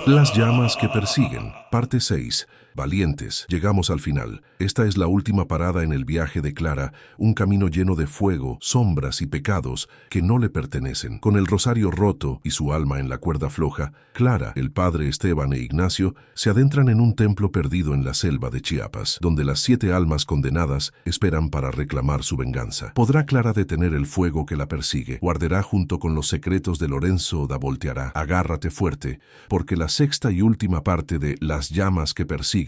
Las llamas que persiguen, parte 6. Valientes, llegamos al final. Esta es la última parada en el viaje de Clara, un camino lleno de fuego, sombras y pecados que no le pertenecen. Con el rosario roto y su alma en la cuerda floja, Clara, el padre Esteban e Ignacio se adentran en un templo perdido en la selva de Chiapas, donde las 7 almas condenadas esperan para reclamar su venganza. ¿Podrá Clara detener el fuego que la persigue? ¿O arderá junto con los secretos de Lorenzo da Volteará? Agárrate fuerte, porque la sexta y última parte de Las llamas que persiguen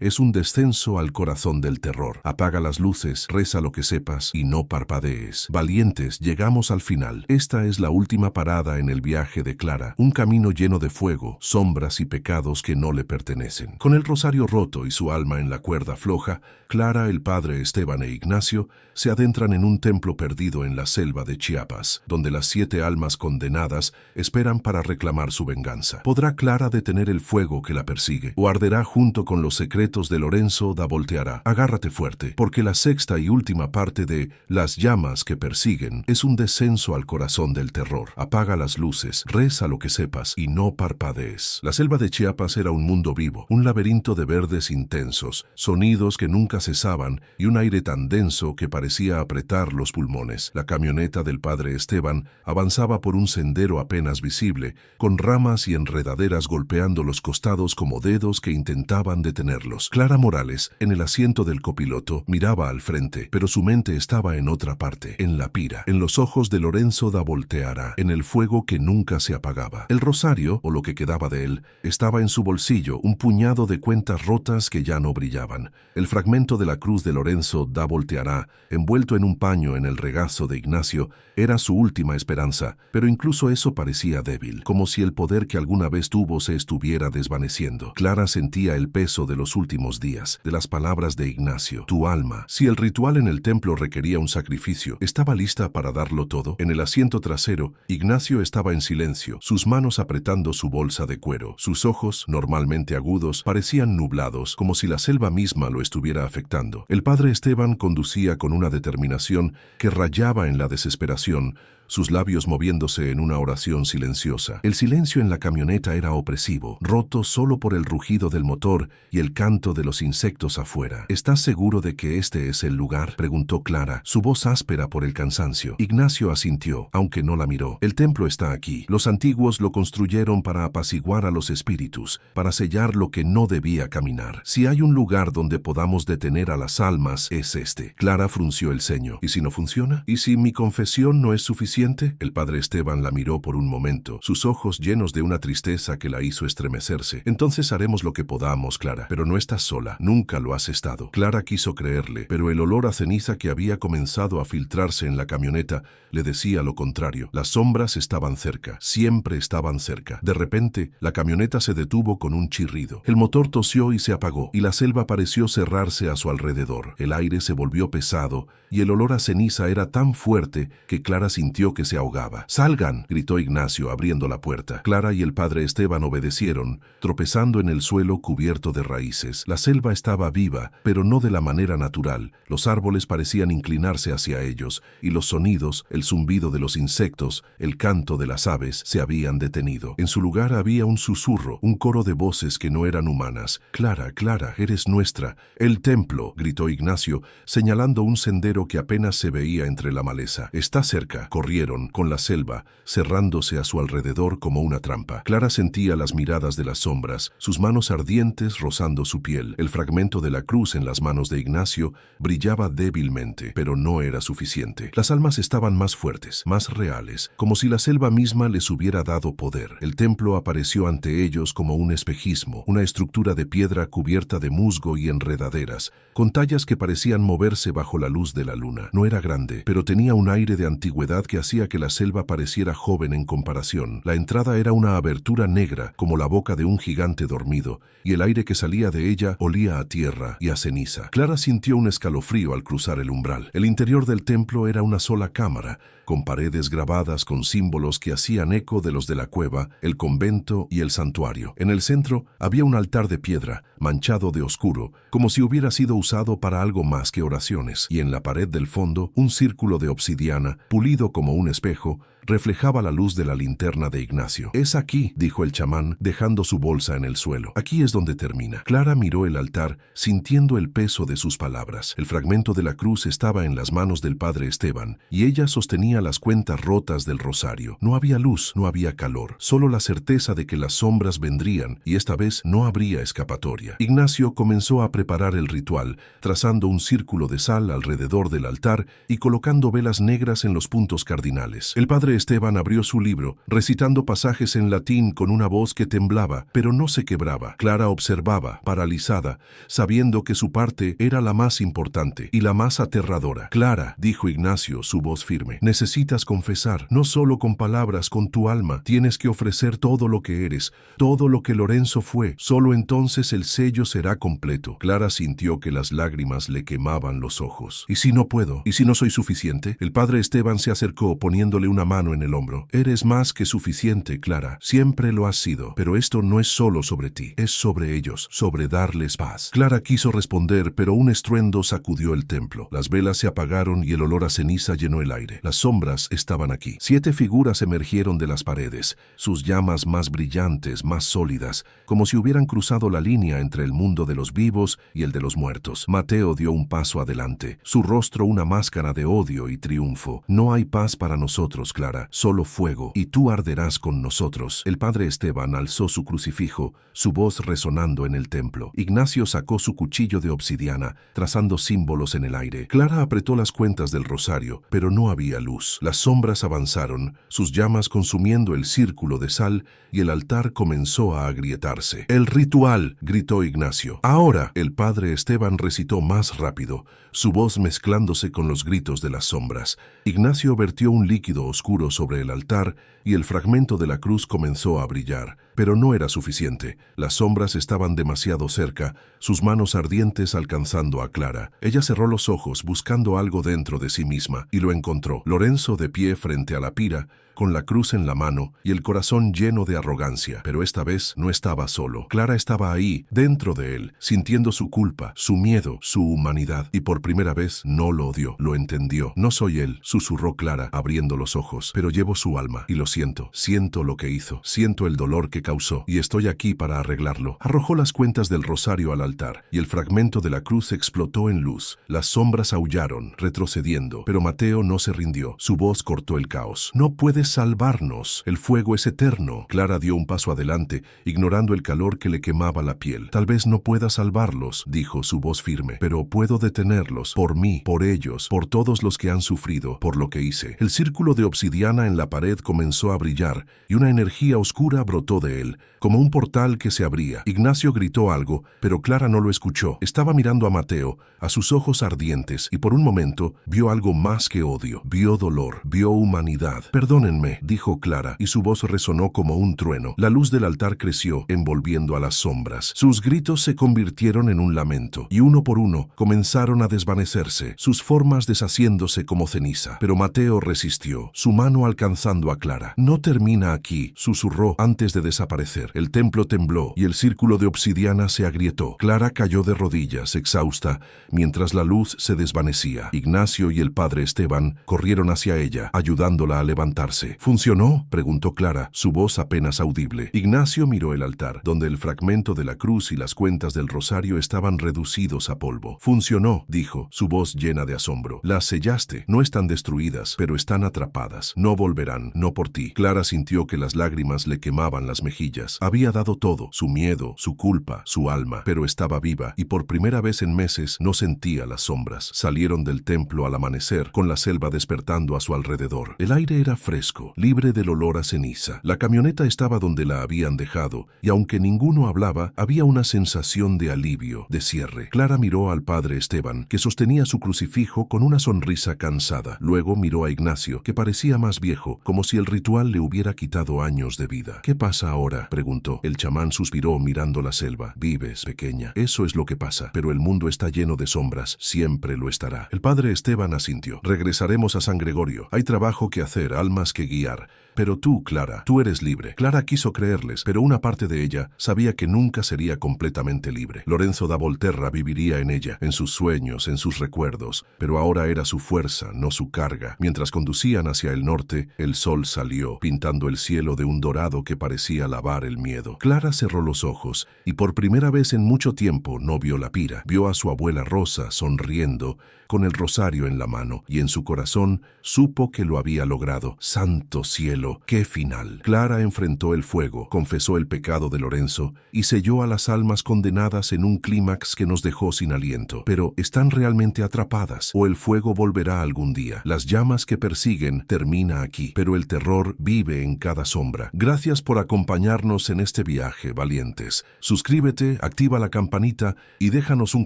es un descenso al corazón del terror. Apaga las luces, reza lo que sepas y no parpadees. Valientes, llegamos al final. Esta es la última parada en el viaje de Clara, un camino lleno de fuego, sombras y pecados que no le pertenecen. Con el rosario roto y su alma en la cuerda floja, Clara, el padre Esteban e Ignacio se adentran en un templo perdido en la selva de Chiapas, donde las 7 almas condenadas esperan para reclamar su venganza. ¿Podrá Clara detener el fuego que la persigue? ¿O arderá junto con los secretos de Lorenzo da Volteará? Agárrate fuerte, porque la sexta y última parte de Las llamas que persiguen es un descenso al corazón del terror. Apaga las luces, reza lo que sepas y no parpadees. La selva de Chiapas era un mundo vivo, un laberinto de verdes intensos, sonidos que nunca cesaban y un aire tan denso que parecía apretar los pulmones. La camioneta del padre Esteban avanzaba por un sendero apenas visible, con ramas y enredaderas golpeando los costados como dedos que intentaban detenerlos. Clara Morales, en el asiento del copiloto, miraba al frente, pero su mente estaba en otra parte, en la pira, en los ojos de Lorenzo da Volteará, en el fuego que nunca se apagaba. El rosario, o lo que quedaba de él, estaba en su bolsillo, un puñado de cuentas rotas que ya no brillaban. El fragmento de la cruz de Lorenzo da Volteará, envuelto en un paño en el regazo de Ignacio, era su última esperanza, pero incluso eso parecía débil, como si el poder que alguna vez tuvo se estuviera desvaneciendo. Clara sentía el peso de los últimos días, de las palabras de Ignacio. Tu alma. Si el ritual en el templo requería un sacrificio, ¿estaba lista para darlo todo? En el asiento trasero, Ignacio estaba en silencio, sus manos apretando su bolsa de cuero. Sus ojos, normalmente agudos, parecían nublados, como si la selva misma lo estuviera afectando. El padre Esteban conducía con una determinación que rayaba en la desesperación, sus labios moviéndose en una oración silenciosa. El silencio en la camioneta era opresivo, roto solo por el rugido del motor y el canto de los insectos afuera. ¿Estás seguro de que este es el lugar?, preguntó Clara, su voz áspera por el cansancio. Ignacio asintió, aunque no la miró. El templo está aquí. Los antiguos lo construyeron para apaciguar a los espíritus, para sellar lo que no debía caminar. Si hay un lugar donde podamos detener a las almas, es este. Clara frunció el ceño. ¿Y si no funciona? ¿Y si mi confesión no es suficiente? El padre Esteban la miró por un momento, sus ojos llenos de una tristeza que la hizo estremecerse. Entonces haremos lo que podamos, Clara, pero no estás sola, nunca lo has estado. Clara quiso creerle, pero el olor a ceniza que había comenzado a filtrarse en la camioneta le decía lo contrario. Las sombras estaban cerca, siempre estaban cerca. De repente, la camioneta se detuvo con un chirrido. El motor tosió y se apagó, y la selva pareció cerrarse a su alrededor. El aire se volvió pesado, y el olor a ceniza era tan fuerte que Clara sintió que se ahogaba. ¡Salgan!, gritó Ignacio abriendo la puerta. Clara y el padre Esteban obedecieron, tropezando en el suelo cubierto de raíces. La selva estaba viva, pero no de la manera natural. Los árboles parecían inclinarse hacia ellos, y los sonidos, el zumbido de los insectos, el canto de las aves, se habían detenido. En su lugar había un susurro, un coro de voces que no eran humanas. «Clara, Clara, eres nuestra». «El templo», gritó Ignacio, señalando un sendero que apenas se veía entre la maleza. «Está cerca». Corrieron, con la selva, cerrándose a su alrededor como una trampa. Clara sentía las miradas de las sombras, sus manos ardientes rozando su piel. El fragmento de la cruz en las manos de Ignacio brillaba débilmente, pero no era suficiente. Las almas estaban más fuertes, más reales, como si la selva misma les hubiera dado poder. El templo apareció ante ellos como un espejismo, una estructura de piedra cubierta de musgo y enredaderas, con tallas que parecían moverse bajo la luz de la luna. No era grande, pero tenía un aire de antigüedad que hacía que la selva pareciera joven en comparación. La entrada era una abertura negra, como la boca de un gigante dormido, y el aire que salía de ella olía a tierra y a ceniza. Clara sintió un escalofrío al cruzar el umbral. El interior del templo era una sola cámara, con paredes grabadas con símbolos que hacían eco de los de la cueva, el convento y el santuario. En el centro había un altar de piedra, manchado de oscuro, como si hubiera sido usado para algo más que oraciones, y en la pared del fondo un círculo de obsidiana, pulido como un espejo, reflejaba la luz de la linterna de Ignacio. «Es aquí», dijo el chamán, dejando su bolsa en el suelo. «Aquí es donde termina». Clara miró el altar, sintiendo el peso de sus palabras. El fragmento de la cruz estaba en las manos del padre Esteban, y ella sostenía las cuentas rotas del rosario. No había luz, no había calor, solo la certeza de que las sombras vendrían, y esta vez no habría escapatoria. Ignacio comenzó a preparar el ritual, trazando un círculo de sal alrededor del altar y colocando velas negras en los puntos cardinales. El padre Esteban abrió su libro, recitando pasajes en latín con una voz que temblaba, pero no se quebraba. Clara observaba, paralizada, sabiendo que su parte era la más importante y la más aterradora. «Clara», dijo Ignacio, su voz firme, «necesitas confesar, no solo con palabras, con tu alma. Tienes que ofrecer todo lo que eres, todo lo que Lorenzo fue. Solo entonces el sello será completo». Clara sintió que las lágrimas le quemaban los ojos. «¿Y si no puedo? ¿Y si no soy suficiente?» El padre Esteban se acercó, poniéndole una mano en el hombro. «Eres más que suficiente, Clara. Siempre lo has sido. Pero esto no es solo sobre ti, es sobre ellos, sobre darles paz». Clara quiso responder, pero un estruendo sacudió el templo. Las velas se apagaron y el olor a ceniza llenó el aire. Las sombras estaban aquí. 7 figuras emergieron de las paredes, sus llamas más brillantes, más sólidas, como si hubieran cruzado la línea entre el mundo de los vivos y el de los muertos. Mateo dio un paso adelante, su rostro una máscara de odio y triunfo. «No hay paz para nosotros, Clara, solo fuego, y tú arderás con nosotros». El padre Esteban alzó su crucifijo, su voz resonando en el templo. Ignacio sacó su cuchillo de obsidiana, trazando símbolos en el aire. Clara apretó las cuentas del rosario, pero no había luz. Las sombras avanzaron, sus llamas consumiendo el círculo de sal, y el altar comenzó a agrietarse. «El ritual», gritó Ignacio. «Ahora». El padre Esteban recitó más rápido, su voz mezclándose con los gritos de las sombras. Ignacio vertió un líquido oscuro sobre el altar y el fragmento de la cruz comenzó a brillar. Pero no era suficiente. Las sombras estaban demasiado cerca, sus manos ardientes alcanzando a Clara. Ella cerró los ojos buscando algo dentro de sí misma y lo encontró. Lorenzo de pie frente a la pira, con la cruz en la mano y el corazón lleno de arrogancia. Pero esta vez no estaba solo. Clara estaba ahí, dentro de él, sintiendo su culpa, su miedo, su humanidad. Y por primera vez no lo odió, lo entendió. «No soy él», susurró Clara, abriendo los ojos, «pero llevo su alma y lo siento. Siento lo que hizo, siento el dolor que causó y estoy aquí para arreglarlo». Arrojó las cuentas del rosario al altar y el fragmento de la cruz explotó en luz. Las sombras aullaron, retrocediendo, pero Mateo no se rindió. Su voz cortó el caos. «No puedes salvarnos. El fuego es eterno». Clara dio un paso adelante, ignorando el calor que le quemaba la piel. «Tal vez no pueda salvarlos», dijo su voz firme, «pero puedo detenerlos, por mí, por ellos, por todos los que han sufrido, por lo que hice». El círculo de obsidiana en la pared comenzó a brillar y una energía oscura brotó de él, como un portal que se abría. Ignacio gritó algo, pero Clara no lo escuchó. Estaba mirando a Mateo, a sus ojos ardientes, y por un momento vio algo más que odio. Vio dolor, vio humanidad. «Perdónenme», dijo Clara, y su voz resonó como un trueno. La luz del altar creció, envolviendo a las sombras. Sus gritos se convirtieron en un lamento, y uno por uno comenzaron a desvanecerse, sus formas deshaciéndose como ceniza. Pero Mateo resistió, su mano alcanzando a Clara. «No termina aquí», susurró antes de desaparecer. El templo tembló y el círculo de obsidiana se agrietó. Clara cayó de rodillas, exhausta, mientras la luz se desvanecía. Ignacio y el padre Esteban corrieron hacia ella, ayudándola a levantarse. «¿Funcionó?», preguntó Clara, su voz apenas audible. Ignacio miró el altar, donde el fragmento de la cruz y las cuentas del rosario estaban reducidos a polvo. «Funcionó», dijo, su voz llena de asombro. «Las sellaste. No están destruidas, pero están atrapadas. No volverán, no por ti». Clara sintió que las lágrimas le quemaban las mejillas. Había dado todo, su miedo, su culpa, su alma, pero estaba viva y por primera vez en meses no sentía las sombras. Salieron del templo al amanecer, con la selva despertando a su alrededor. El aire era fresco, libre del olor a ceniza. La camioneta estaba donde la habían dejado y aunque ninguno hablaba, había una sensación de alivio, de cierre. Clara miró al padre Esteban, que sostenía su crucifijo con una sonrisa cansada. Luego miró a Ignacio, que parecía más viejo, como si el ritual le hubiera quitado años de vida. «¿Qué pasa ahora?», preguntó. El chamán suspiró mirando la selva. «Vives, pequeña. Eso es lo que pasa. Pero el mundo está lleno de sombras. Siempre lo estará». El padre Esteban asintió. «Regresaremos a San Gregorio. Hay trabajo que hacer, almas que guiar. Pero tú, Clara, tú eres libre. Clara quiso creerles, pero una parte de ella sabía que nunca sería completamente libre. Lorenzo da Volterra viviría en ella, en sus sueños, en sus recuerdos, pero ahora era su fuerza, no su carga. Mientras conducían hacia el norte, el sol salió, pintando el cielo de un dorado que parecía lavar el miedo. Clara cerró los ojos y por primera vez en mucho tiempo no vio la pira. Vio a su abuela Rosa sonriendo, con el rosario en la mano, y en su corazón supo que lo había logrado. ¡Santo cielo! ¡Qué final! Clara enfrentó el fuego, confesó el pecado de Lorenzo y selló a las almas condenadas en un clímax que nos dejó sin aliento. Pero ¿están realmente atrapadas? ¿O el fuego volverá algún día? Las llamas que persiguen termina aquí, pero el terror vive en cada sombra. Gracias por acompañarnos en este viaje, valientes. Suscríbete, activa la campanita y déjanos un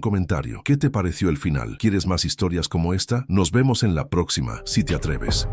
comentario. ¿Qué te pareció el final? ¿Quieres más historias como esta? Nos vemos en la próxima, si te atreves.